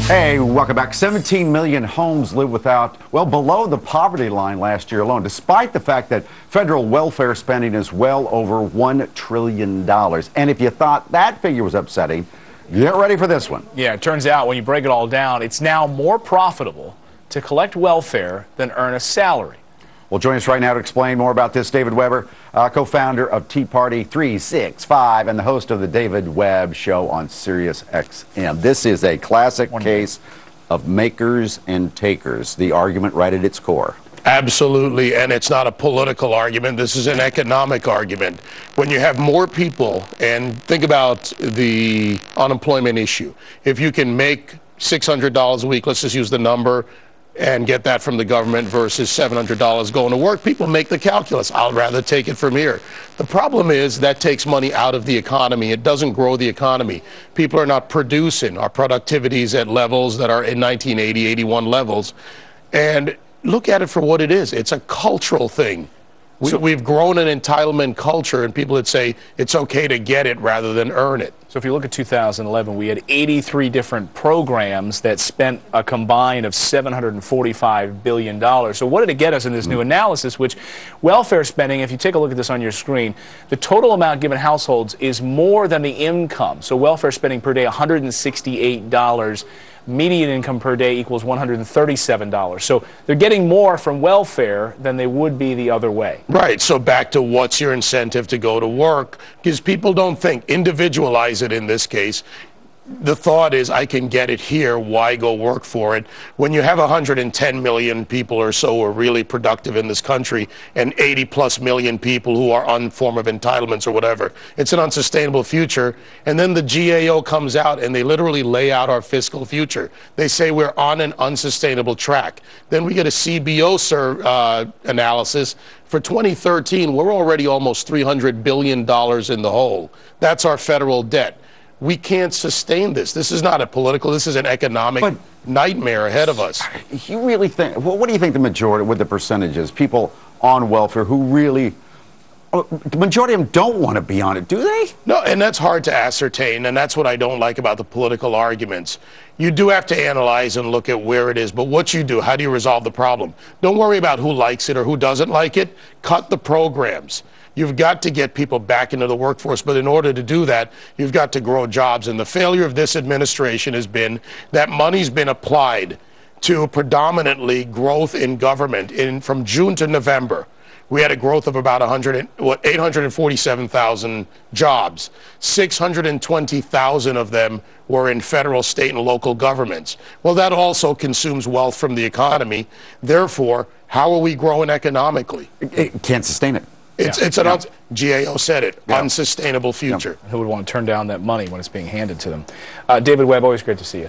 Hey, welcome back. 17 million homes live below the poverty line last year alone, despite the fact that federal welfare spending is well over $1 trillion. And if you thought that figure was upsetting, get ready for this one. Yeah, it turns out when you break it all down, it's now more profitable to collect welfare than earn a salary. Well, join us right now to explain more about this. David Weber, co-founder of Tea Party 365 and the host of the David Webb Show on Sirius XM. This is a classic case of makers and takers, the argument right at its core. Absolutely, and it's not a political argument. This is an economic argument. When you have more people, and think about the unemployment issue. If you can make $600 a week, let's just use the number, and get that from the government versus $700 going to work, people make the calculus. I'll rather take it from here. The problem is that takes money out of the economy. It doesn't grow the economy. People are not producing. Our productivity is at levels that are in 1980, 81 levels. And look at it for what it is. It's a cultural thing. We've grown an entitlement culture, and people that say it's okay to get it rather than earn it. So if you look at 2011, we had 83 different programs that spent a combined of $745 billion. So what did it get us in this new analysis, which welfare spending, if you take a look at this on your screen, the total amount given households is more than the income. So welfare spending per day, $168. Median income per day equals $137. So they're getting more from welfare than they would be the other way. Right. So back to what's your incentive to go to work? Because people don't think, individualize it in this case. The thought is, I can get it here, why go work for it? When you have 110 million people or so who are really productive in this country and 80+ million people who are on form of entitlements or whatever, it's an unsustainable future. And then the GAO comes out and they literally lay out our fiscal future. They say we're on an unsustainable track. Then we get a CBO analysis. For 2013, we're already almost $300 billion in the hole. That's our federal debt. We can't sustain this. This is not a political, this is an economic nightmare ahead of us. You really think, well, what do you think the majority, with the percentages, people on welfare who really, the majority of them don't want to be on it, do they? No, and that's hard to ascertain, and that's what I don't like about the political arguments. You do have to analyze and look at where it is, but what you do, how do you resolve the problem? Don't worry about who likes it or who doesn't like it. Cut the programs. You've got to get people back into the workforce, but in order to do that, you've got to grow jobs. And the failure of this administration has been that money's been applied to predominantly growth in government. From June to November, we had a growth of about 847,000 jobs. 620,000 of them were in federal, state, and local governments. Well, that also consumes wealth from the economy. Therefore, how are we growing economically? It can't sustain it. It's an GAO said it, unsustainable future. Who would want to turn down that money when it's being handed to them? David Webb, always great to see you.